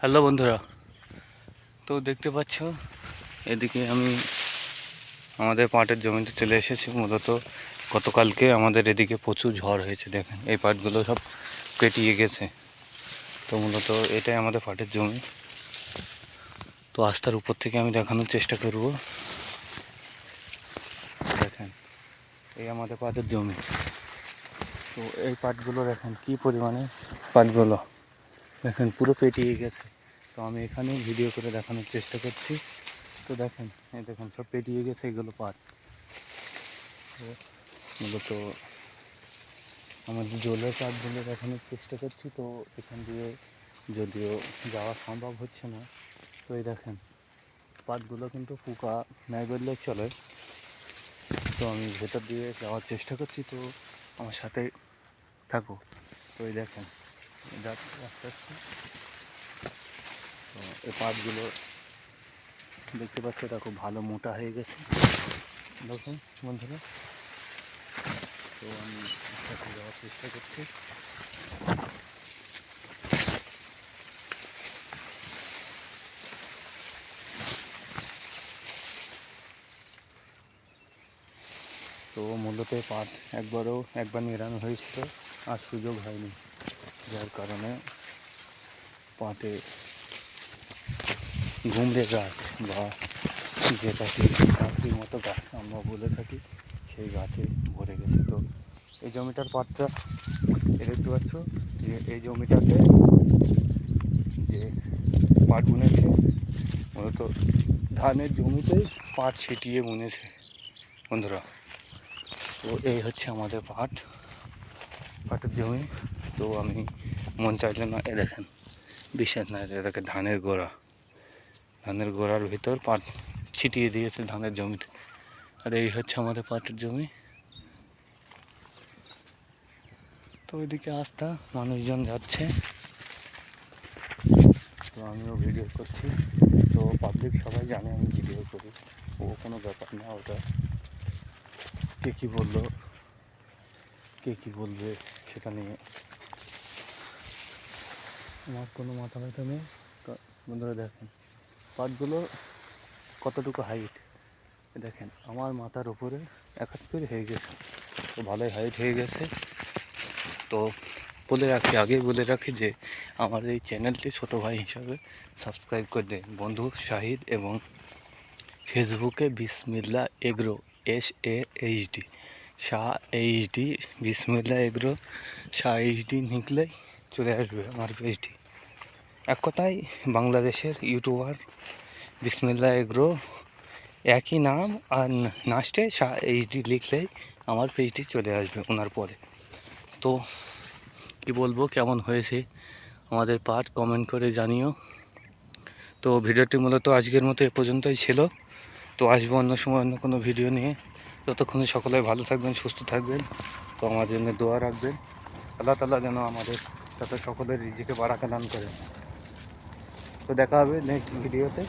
Hello বন্ধুরা, তো দেখতে পাচ্ছ এদিকে আমি আমাদের পাটের জমিতে চলে এসেছি। মূলত গতকালকে আমাদের এদিকে প্রচুর ঝড় হয়েছে। দেখেন এই পাটগুলো সব পেটিয়ে গেছে। তো মূলত এটাই আমাদের পাটের জমি। তো আস্তার উপর থেকে আমি দেখানোর চেষ্টা করব। দেখেন এই আমাদের পাটের জমি। তো এই পাটগুলো দেখেন কি পরিমাণে পাটগুলো দেখেন পুরো পেটিয়ে গেছে। তো আমি এখানে ভিডিও করে দেখানোর চেষ্টা করছি। তো দেখেন এই দেখেন সব পেটিয়ে গেছে, এগুলো পাট। তো মূলত আমাদের জলের পাটগুলো দেখানোর চেষ্টা করছি। তো এখান দিয়ে যদিও যাওয়া সম্ভব হচ্ছে না। তো এই দেখেন পাটগুলো কিন্তু পোকা নেই বললে চলে। তো আমি ভেতর দিয়ে যাওয়ার চেষ্টা করছি, তো আমার সাথে থাকো। তো এই দেখেন যাচ্ছি আস্তে আস্তে। তো এই পাটগুলো দেখতে পাচ্ছি, এটা খুব ভালো মোটা হয়ে গেছে দেখুন বন্ধুরা। তো আমি আস্তে আস্তে যাওয়ার চেষ্টা করছি। তো মূলত পাট একবার নিড়ানো হয়েছিল, আর সুযোগ হয়নি, যার কারণে পাটে ঘুমড়ে গাছ বা যেটাকে কাঁকড়ির মতো গাছ আমরা বলে থাকি, সেই গাছে ভরে গেছে। তো এই জমিটার পাটটা দেখতে পাচ্ছ যে এই জমিটাতে যে পাট বুনেছে, মূলত ধানের জমিতেই পাট ছিটিয়ে বুনেছে বন্ধুরা। তো এই হচ্ছে আমাদের পাটের জমি। তো আমি মন চাইলে না, এ দেখেন বিশ্বাস না, এটাকে ধানের গোড়ার ভিতর পাট ছিটিয়ে দিয়েছে ধানের জমিতে। আর এই হচ্ছে আমাদের পাটের জমি। তো ওইদিকে আস্থা মানুষজন যাচ্ছে, তো আমিও ভিডিও করছি। তো পাবলিক সবাই জানে আমি ভিডিও করি, ও কোনো ব্যাপার না। ওটা কে কী বললো, কে কী বলবে সেটা নিয়ে আমার কোনো মাথা ব্যথা নেই। তো বন্ধুরা দেখেন পাটগুলো কতটুকু হাইট, দেখেন আমার মাথার উপরে 71 হয়ে গেছে। তো ভালোই হাইট হয়ে গেছে। তো আগেই বলে রাখি যে আমার এই চ্যানেলটি ছোটো ভাই হিসাবে সাবস্ক্রাইব করে দেন বন্ধু শাহিদ, এবং ফেসবুকে বিসমিল্লা এগ্রো SAHD শাহ HD বিসমিল্লা এগ্রো শাহ HD লিখলেই চলে আসবে আমার পেজটি। এক কথায় বাংলাদেশের ইউটিউবার বিসমিল্লা এগ্রো একই নাম, আর লাস্টে শাহ HD লিখলেই আমার পেজটি চলে আসবে ওনার পরে। তো কি বলবো, কেমন হয়েছে আমাদের পাঠ কমেন্ট করে জানিও। তো ভিডিওটি মূলত আজকের মতো এ পর্যন্তই ছিল। তো আসবো অন্য সময় অন্য কোনো ভিডিও নিয়ে। ততক্ষণে সকলে ভালো থাকবেন, সুস্থ থাকবেন। তো আমার জন্য দোয়া রাখবেন, আল্লাহ তাআলা যেন আমাদের সাথে সকলের রিজিকে বারাকা দান করেন। তো দেখা হবে নেক্সট ভিডিওতে।